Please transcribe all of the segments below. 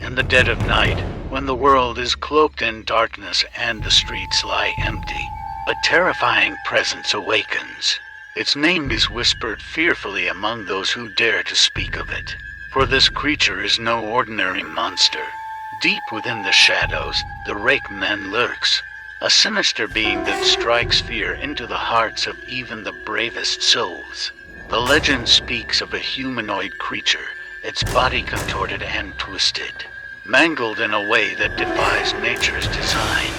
In the dead of night, when the world is cloaked in darkness and the streets lie empty, a terrifying presence awakens. Its name is whispered fearfully among those who dare to speak of it. For this creature is no ordinary monster. Deep within the shadows, the Rake man lurks, a sinister being that strikes fear into the hearts of even the bravest souls. The legend speaks of a humanoid creature, its body contorted and twisted, mangled in a way that defies nature's design.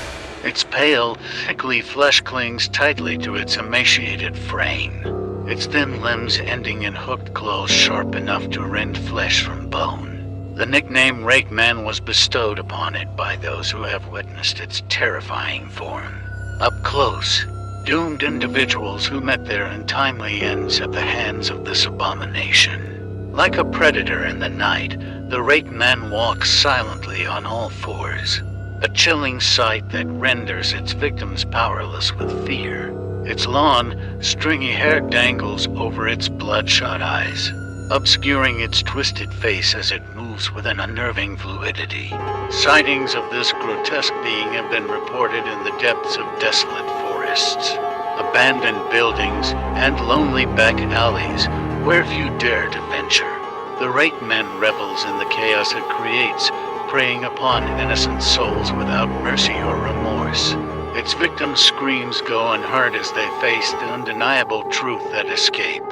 Its pale, sickly flesh clings tightly to its emaciated frame, its thin limbs ending in hooked claws sharp enough to rend flesh from bone. The nickname Rake Man was bestowed upon it by those who have witnessed its terrifying form. Up close, doomed individuals who met their untimely ends at the hands of this abomination. Like a predator in the night, the Rake Man walks silently on all fours, a chilling sight that renders its victims powerless with fear. Its long, stringy hair dangles over its bloodshot eyes, obscuring its twisted face as it moves with an unnerving fluidity. Sightings of this grotesque being have been reported in the depths of desolate forests, abandoned buildings, and lonely back alleys where few dare to venture. The Rake Man revels in the chaos it creates, preying upon innocent souls without mercy or remorse. Its victims' screams go unheard as they face the undeniable truth that escape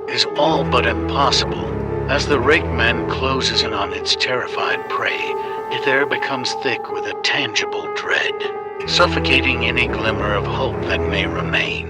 is all but impossible. As the Rake Man closes in on its terrified prey, the air becomes thick with a tangible dread, suffocating any glimmer of hope that may remain.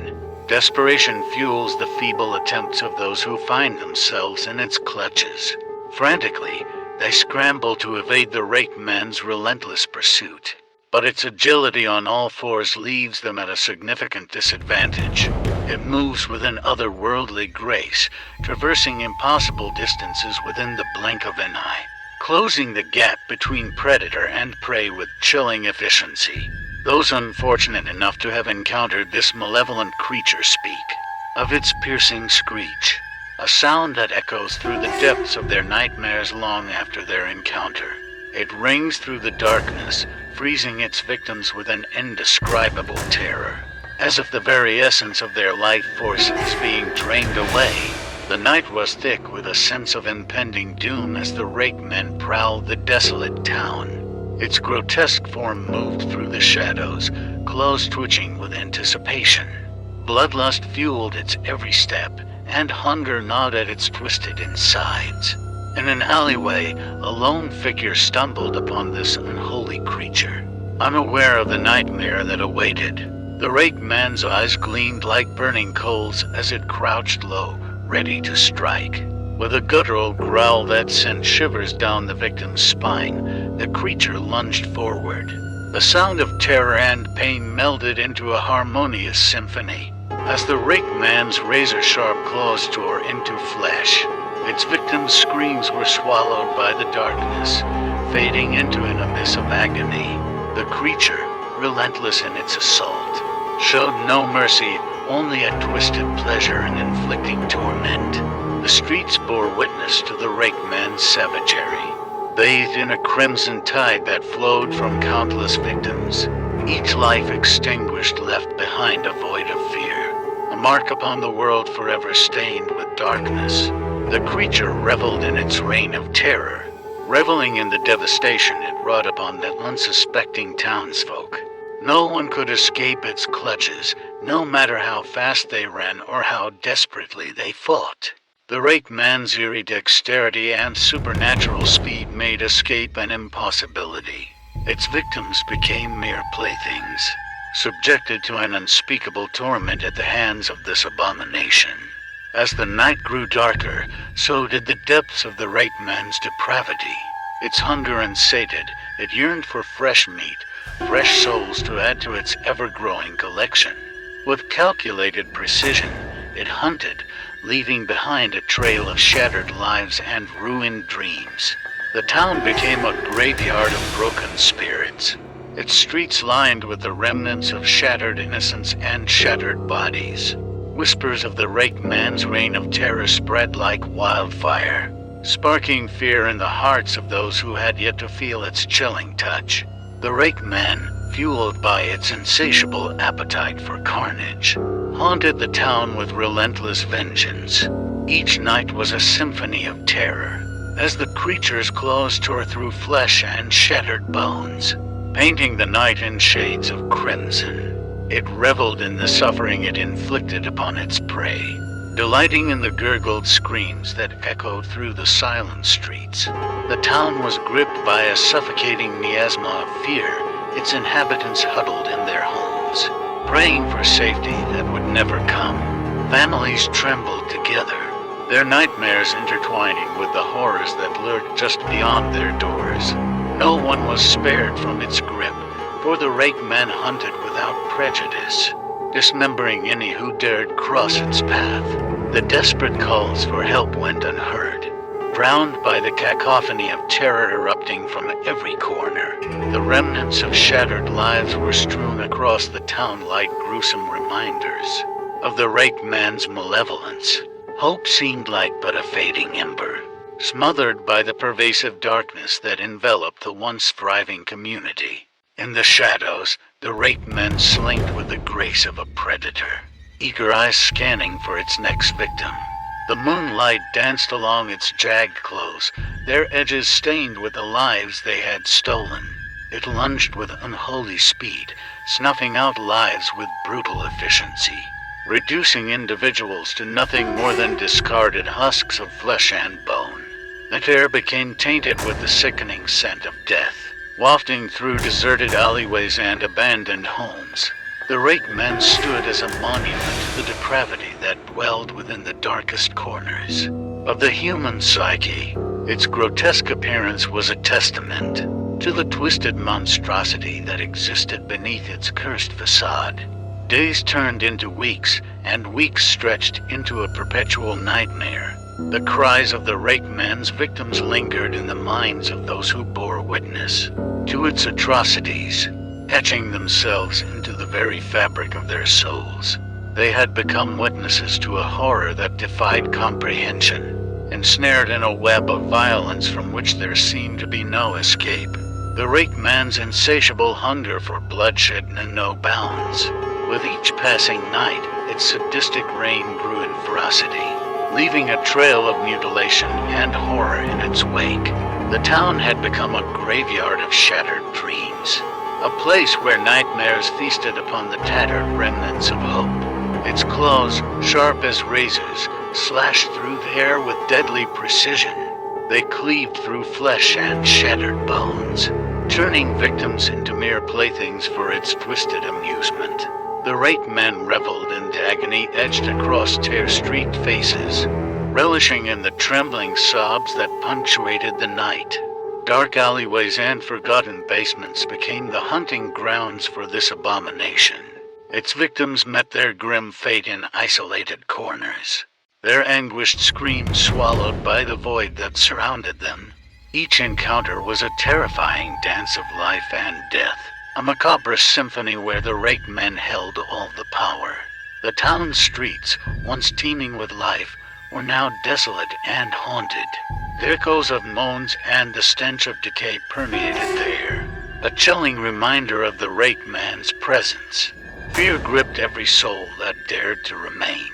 Desperation fuels the feeble attempts of those who find themselves in its clutches. Frantically, they scramble to evade the Rake Man's relentless pursuit, but its agility on all fours leaves them at a significant disadvantage. It moves with an otherworldly grace, traversing impossible distances within the blink of an eye, closing the gap between predator and prey with chilling efficiency. Those unfortunate enough to have encountered this malevolent creature speak of its piercing screech, a sound that echoes through the depths of their nightmares long after their encounter. It rings through the darkness, freezing its victims with an indescribable terror, as if the very essence of their life force is being drained away. The night was thick with a sense of impending doom as the Rake Men prowled the desolate town. Its grotesque form moved through the shadows, claws twitching with anticipation. Bloodlust fueled its every step, and hunger gnawed at its twisted insides. In an alleyway, a lone figure stumbled upon this unholy creature, unaware of the nightmare that awaited. The Rake Man's eyes gleamed like burning coals as it crouched low, ready to strike. With a guttural growl that sent shivers down the victim's spine, the creature lunged forward. The sound of terror and pain melded into a harmonious symphony. As the Rake Man's razor-sharp claws tore into flesh, its victim's screams were swallowed by the darkness, fading into an abyss of agony. The creature, relentless in its assault, showed no mercy, only a twisted pleasure in inflicting torment. The streets bore witness to the Rake Man's savagery, bathed in a crimson tide that flowed from countless victims. Each life extinguished left behind a void of fear, a mark upon the world forever stained with darkness. The creature reveled in its reign of terror, reveling in the devastation it wrought upon the unsuspecting townsfolk. No one could escape its clutches, no matter how fast they ran or how desperately they fought. The Rake Man's eerie dexterity and supernatural speed made escape an impossibility. Its victims became mere playthings, subjected to an unspeakable torment at the hands of this abomination. As the night grew darker, so did the depths of the Rake Man's depravity. Its hunger unsated, it yearned for fresh meat, fresh souls to add to its ever-growing collection. With calculated precision, it hunted, leaving behind a trail of shattered lives and ruined dreams. The town became a graveyard of broken spirits, its streets lined with the remnants of shattered innocence and shattered bodies. Whispers of the Rake Man's reign of terror spread like wildfire, sparking fear in the hearts of those who had yet to feel its chilling touch. The Rake Man, fueled by its insatiable appetite for carnage, haunted the town with relentless vengeance. Each night was a symphony of terror, as the creature's claws tore through flesh and shattered bones, painting the night in shades of crimson. It reveled in the suffering it inflicted upon its prey, delighting in the gurgled screams that echoed through the silent streets. The town was gripped by a suffocating miasma of fear, its inhabitants huddled in their homes, praying for safety that would never come. Families trembled together, their nightmares intertwining with the horrors that lurked just beyond their doors. No one was spared from its grip, for the Rake Men hunted without prejudice, dismembering any who dared cross its path. The desperate calls for help went unheard, drowned by the cacophony of terror erupting from every corner. The remnants of shattered lives were strewn across the town like gruesome reminders of the Rake Man's malevolence. Hope seemed like but a fading ember, smothered by the pervasive darkness that enveloped the once thriving community. In the shadows, the Rake Men slinked with the grace of a predator, eager eyes scanning for its next victim. The moonlight danced along its jagged clothes, their edges stained with the lives they had stolen. It lunged with unholy speed, snuffing out lives with brutal efficiency, reducing individuals to nothing more than discarded husks of flesh and bone. The air became tainted with the sickening scent of death, wafting through deserted alleyways and abandoned homes. The Rake Men stood as a monument to the depravity that dwelled within the darkest corners of the human psyche. Its grotesque appearance was a testament to the twisted monstrosity that existed beneath its cursed facade. Days turned into weeks, and weeks stretched into a perpetual nightmare. The cries of the Rake Men's victims lingered in the minds of those who bore witness to its atrocities, etching themselves into the very fabric of their souls. They had become witnesses to a horror that defied comprehension, ensnared in a web of violence from which there seemed to be no escape. The Rake Man's insatiable hunger for bloodshed knew no bounds. With each passing night, its sadistic reign grew in ferocity, leaving a trail of mutilation and horror in its wake. The town had become a graveyard of shattered dreams, a place where nightmares feasted upon the tattered remnants of hope. Its claws, sharp as razors, slashed through the air with deadly precision. They cleaved through flesh and shattered bones, turning victims into mere playthings for its twisted amusement. The Rake Men reveled in the agony etched across tear-streaked faces, relishing in the trembling sobs that punctuated the night. Dark alleyways and forgotten basements became the hunting grounds for this abomination. Its victims met their grim fate in isolated corners, their anguished screams swallowed by the void that surrounded them. Each encounter was a terrifying dance of life and death, a macabre symphony where the Rake Men held all the power. The town's streets, once teeming with life, were now desolate and haunted. The echoes of moans and the stench of decay permeated the air, a chilling reminder of the Rake Man's presence. Fear gripped every soul that dared to remain,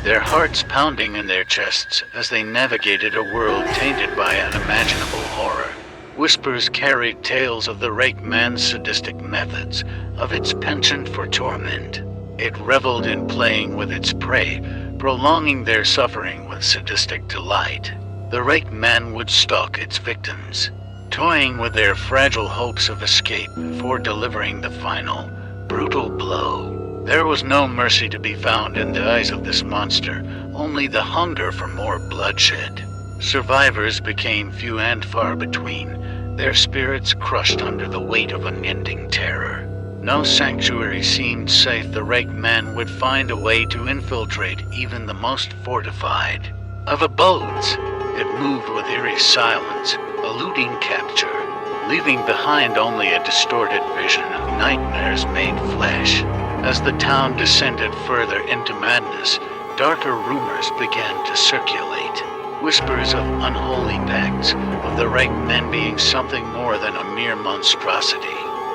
their hearts pounding in their chests as they navigated a world tainted by unimaginable horror. Whispers carried tales of the Rake Man's sadistic methods, of its penchant for torment. It reveled in playing with its prey, prolonging their suffering with sadistic delight. The Rake Man would stalk its victims, toying with their fragile hopes of escape before delivering the final, brutal blow. There was no mercy to be found in the eyes of this monster, only the hunger for more bloodshed. Survivors became few and far between, their spirits crushed under the weight of unending terror. No sanctuary seemed safe. The Rake Man would find a way to infiltrate even the most fortified of abodes. It moved with eerie silence, eluding capture, leaving behind only a distorted vision of nightmares made flesh. As the town descended further into madness, darker rumors began to circulate. Whispers of unholy pacts, of the Rake men being something more than a mere monstrosity.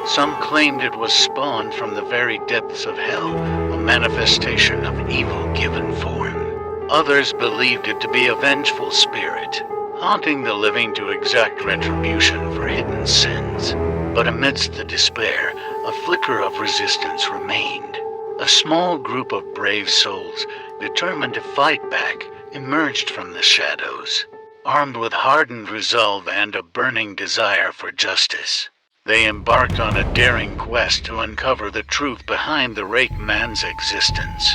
Some claimed it was spawned from the very depths of hell, a manifestation of evil given form. Others believed it to be a vengeful spirit, haunting the living to exact retribution for hidden sins. But amidst the despair, a flicker of resistance remained. A small group of brave souls, determined to fight back, emerged from the shadows, armed with hardened resolve and a burning desire for justice. They embarked on a daring quest to uncover the truth behind the Rake man's existence.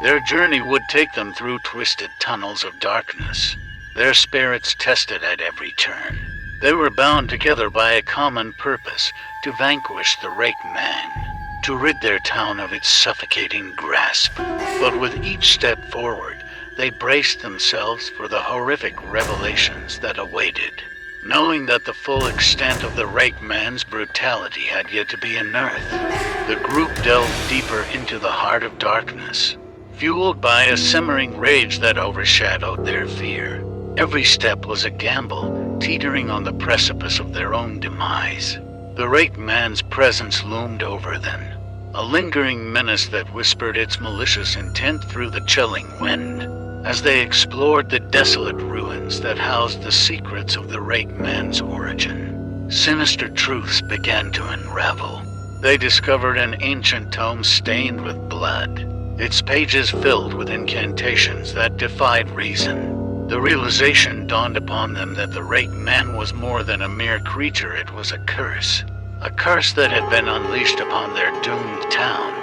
Their journey would take them through twisted tunnels of darkness, their spirits tested at every turn. They were bound together by a common purpose, to vanquish the Rake man, to rid their town of its suffocating grasp. But with each step forward, they braced themselves for the horrific revelations that awaited. Knowing that the full extent of the Rake man's brutality had yet to be unearthed, the group delved deeper into the heart of darkness, fueled by a simmering rage that overshadowed their fear. Every step was a gamble, teetering on the precipice of their own demise. The Rake man's presence loomed over them, a lingering menace that whispered its malicious intent through the chilling wind. As they explored the desolate ruins that housed the secrets of the Rake man's origin, sinister truths began to unravel. They discovered an ancient tome stained with blood, its pages filled with incantations that defied reason. The realization dawned upon them that the Rake man was more than a mere creature. It was a curse that had been unleashed upon their doomed town.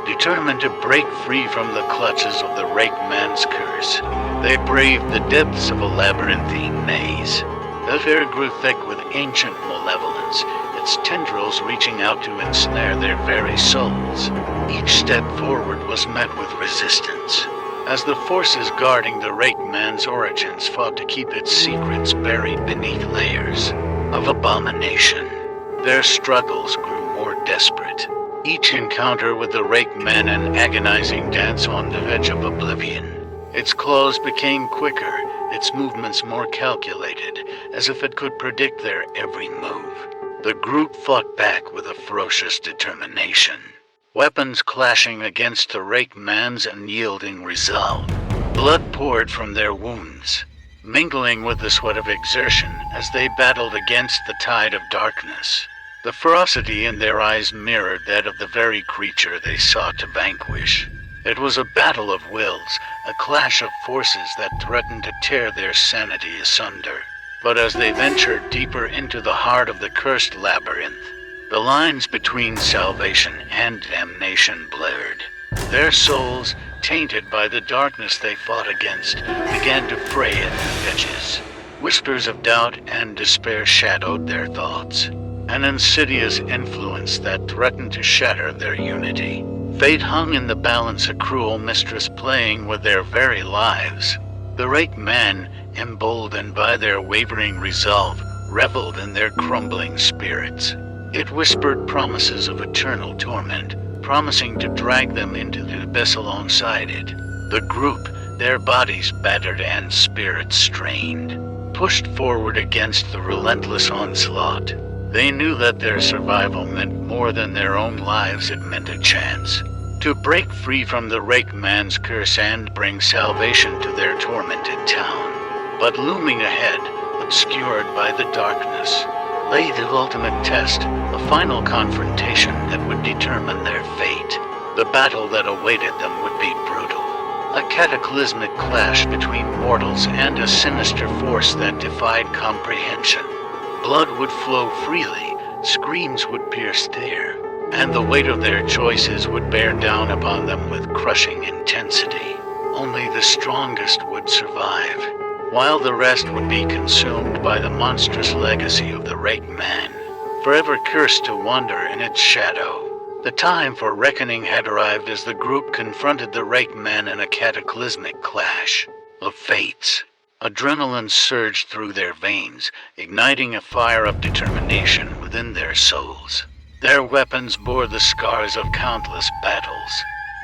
Determined to break free from the clutches of the Rake man's curse, they braved the depths of a labyrinthine maze. The air grew thick with ancient malevolence, its tendrils reaching out to ensnare their very souls. Each step forward was met with resistance, as the forces guarding the Rake man's origins fought to keep its secrets buried beneath layers of abomination. Their struggles grew more desperate, each encounter with the Rake man an agonizing dance on the edge of oblivion. Its claws became quicker, its movements more calculated, as if it could predict their every move. The group fought back with a ferocious determination, weapons clashing against the Rake man's unyielding resolve. Blood poured from their wounds, mingling with the sweat of exertion as they battled against the tide of darkness. The ferocity in their eyes mirrored that of the very creature they sought to vanquish. It was a battle of wills, a clash of forces that threatened to tear their sanity asunder. But as they ventured deeper into the heart of the cursed labyrinth, the lines between salvation and damnation blurred. Their souls, tainted by the darkness they fought against, began to fray at the edges. Whispers of doubt and despair shadowed their thoughts, an insidious influence that threatened to shatter their unity. Fate hung in the balance, a cruel mistress playing with their very lives. The Rake man, emboldened by their wavering resolve, reveled in their crumbling spirits. It whispered promises of eternal torment, promising to drag them into the abyss alongside it. The group, their bodies battered and spirits strained, pushed forward against the relentless onslaught. They knew that their survival meant more than their own lives. It meant a chance to break free from the Rake man's curse and bring salvation to their tormented town. But looming ahead, obscured by the darkness, lay the ultimate test, a final confrontation that would determine their fate. The battle that awaited them would be brutal, a cataclysmic clash between mortals and a sinister force that defied comprehension. Blood would flow freely, screams would pierce the air, and the weight of their choices would bear down upon them with crushing intensity. Only the strongest would survive, while the rest would be consumed by the monstrous legacy of the Rake man, forever cursed to wander in its shadow. The time for reckoning had arrived as the group confronted the Rake man in a cataclysmic clash of fates. Adrenaline surged through their veins, igniting a fire of determination within their souls. Their weapons bore the scars of countless battles,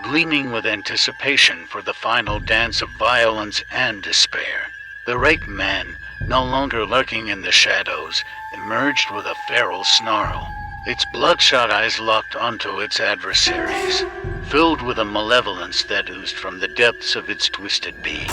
gleaming with anticipation for the final dance of violence and despair. The Rake man, no longer lurking in the shadows, emerged with a feral snarl. Its bloodshot eyes locked onto its adversaries, filled with a malevolence that oozed from the depths of its twisted being.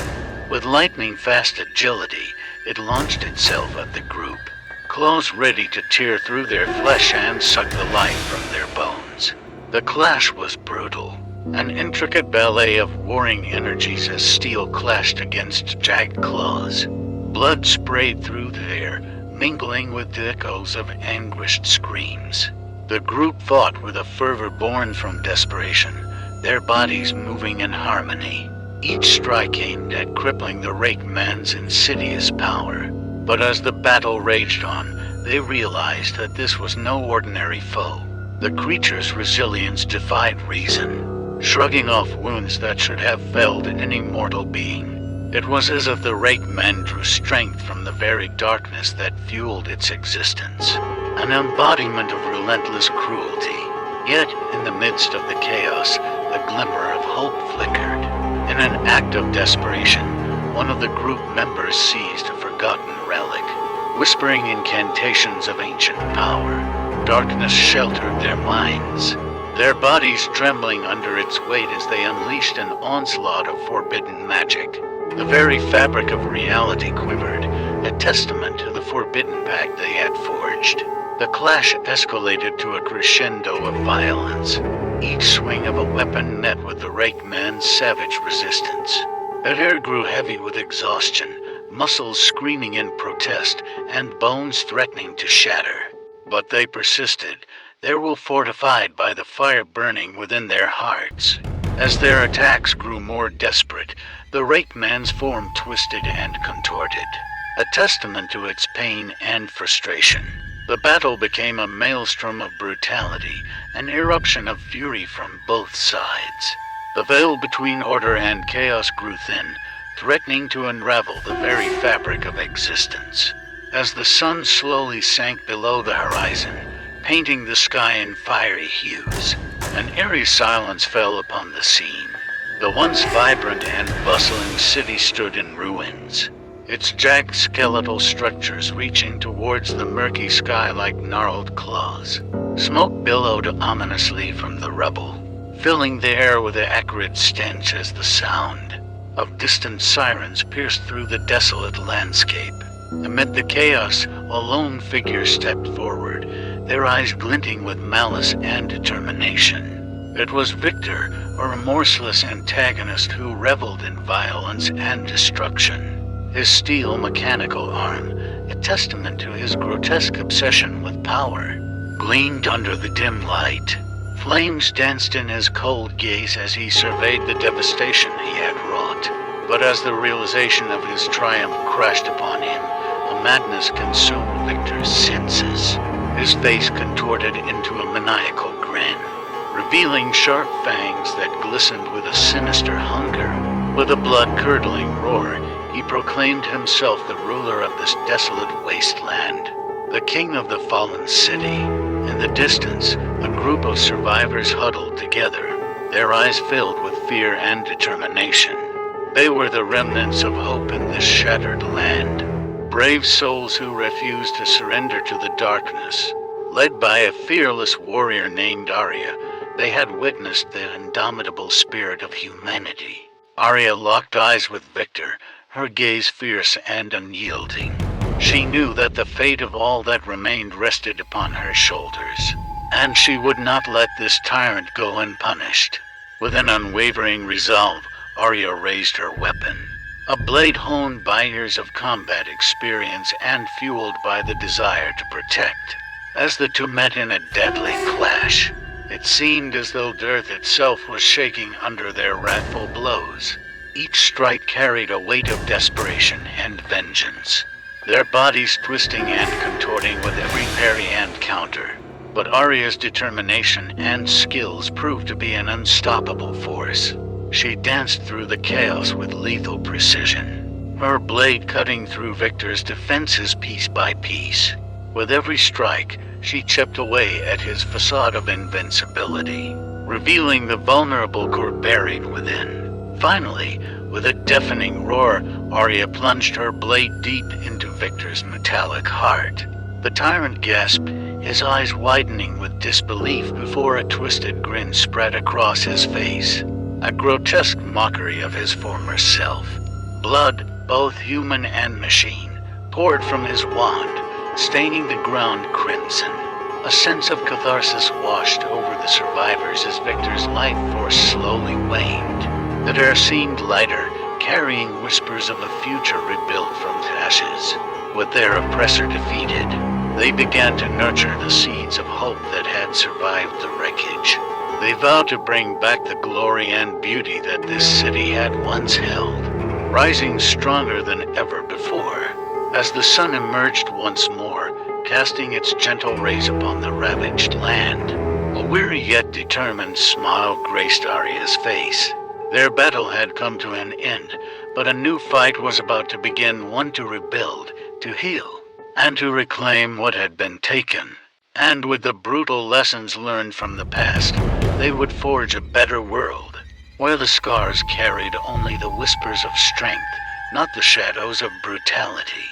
With lightning-fast agility, it launched itself at the group, claws ready to tear through their flesh and suck the life from their bones. The clash was brutal, an intricate ballet of warring energies as steel clashed against jagged claws. Blood sprayed through the air, mingling with the echoes of anguished screams. The group fought with a fervor born from desperation, their bodies moving in harmony, each strike aimed at crippling the Rake man's insidious power. But as the battle raged on, they realized that this was no ordinary foe. The creature's resilience defied reason, shrugging off wounds that should have felled any mortal being. It was as if the Rake man drew strength from the very darkness that fueled its existence, an embodiment of relentless cruelty. Yet, in the midst of the chaos, a glimmer of hope flickered. In an act of desperation, one of the group members seized a forgotten relic, whispering incantations of ancient power. Darkness sheltered their minds, their bodies trembling under its weight as they unleashed an onslaught of forbidden magic. The very fabric of reality quivered, a testament to the forbidden pact they had forged. The clash escalated to a crescendo of violence, each swing of a weapon met with the Rake man's savage resistance. The air grew heavy with exhaustion, muscles screaming in protest, and bones threatening to shatter. But they persisted, their will fortified by the fire burning within their hearts. As their attacks grew more desperate, the Rake man's form twisted and contorted, a testament to its pain and frustration. The battle became a maelstrom of brutality, an eruption of fury from both sides. The veil between order and chaos grew thin, threatening to unravel the very fabric of existence. As the sun slowly sank below the horizon, painting the sky in fiery hues, an eerie silence fell upon the scene. The once vibrant and bustling city stood in ruins, its jagged skeletal structures reaching towards the murky sky like gnarled claws. Smoke billowed ominously from the rubble, filling the air with an acrid stench as the sound of distant sirens pierced through the desolate landscape. Amid the chaos, a lone figure stepped forward, their eyes glinting with malice and determination. It was Victor, a remorseless antagonist who reveled in violence and destruction. His steel mechanical arm, a testament to his grotesque obsession with power, gleamed under the dim light. Flames danced in his cold gaze as he surveyed the devastation he had wrought. But as the realization of his triumph crashed upon him, a madness consumed Victor's senses. His face contorted into a maniacal grin, revealing sharp fangs that glistened with a sinister hunger. With a blood-curdling roar, he proclaimed himself the ruler of this desolate wasteland, the king of the fallen city. In the distance, a group of survivors huddled together, their eyes filled with fear and determination. They were the remnants of hope in this shattered land, brave souls who refused to surrender to the darkness. Led by a fearless warrior named Arya, they had witnessed the indomitable spirit of humanity. Arya locked eyes with Victor, her gaze fierce and unyielding. She knew that the fate of all that remained rested upon her shoulders, and she would not let this tyrant go unpunished. With an unwavering resolve, Arya raised her weapon, a blade honed by years of combat experience and fueled by the desire to protect. As the two met in a deadly clash, it seemed as though Earth itself was shaking under their wrathful blows. Each strike carried a weight of desperation and vengeance, their bodies twisting and contorting with every parry and counter. But Arya's determination and skills proved to be an unstoppable force. She danced through the chaos with lethal precision, her blade cutting through Victor's defenses piece by piece. With every strike, she chipped away at his facade of invincibility, revealing the vulnerable core buried within. Finally, With a deafening roar, Arya plunged her blade deep into Victor's metallic heart. The tyrant gasped, his eyes widening with disbelief before a twisted grin spread across his face, a grotesque mockery of his former self. Blood, both human and machine, poured from his wand, staining the ground crimson. A sense of catharsis washed over the survivors as Victor's life force slowly waned. The air seemed lighter, carrying whispers of a future rebuilt from ashes. With their oppressor defeated, they began to nurture the seeds of hope that had survived the wreckage. They vowed to bring back the glory and beauty that this city had once held, rising stronger than ever before. As the sun emerged once more, casting its gentle rays upon the ravaged land, a weary yet determined smile graced Arya's face. Their battle had come to an end, but a new fight was about to begin, one to rebuild, to heal, and to reclaim what had been taken. And with the brutal lessons learned from the past, they would forge a better world, where the scars carried only the whispers of strength, not the shadows of brutality.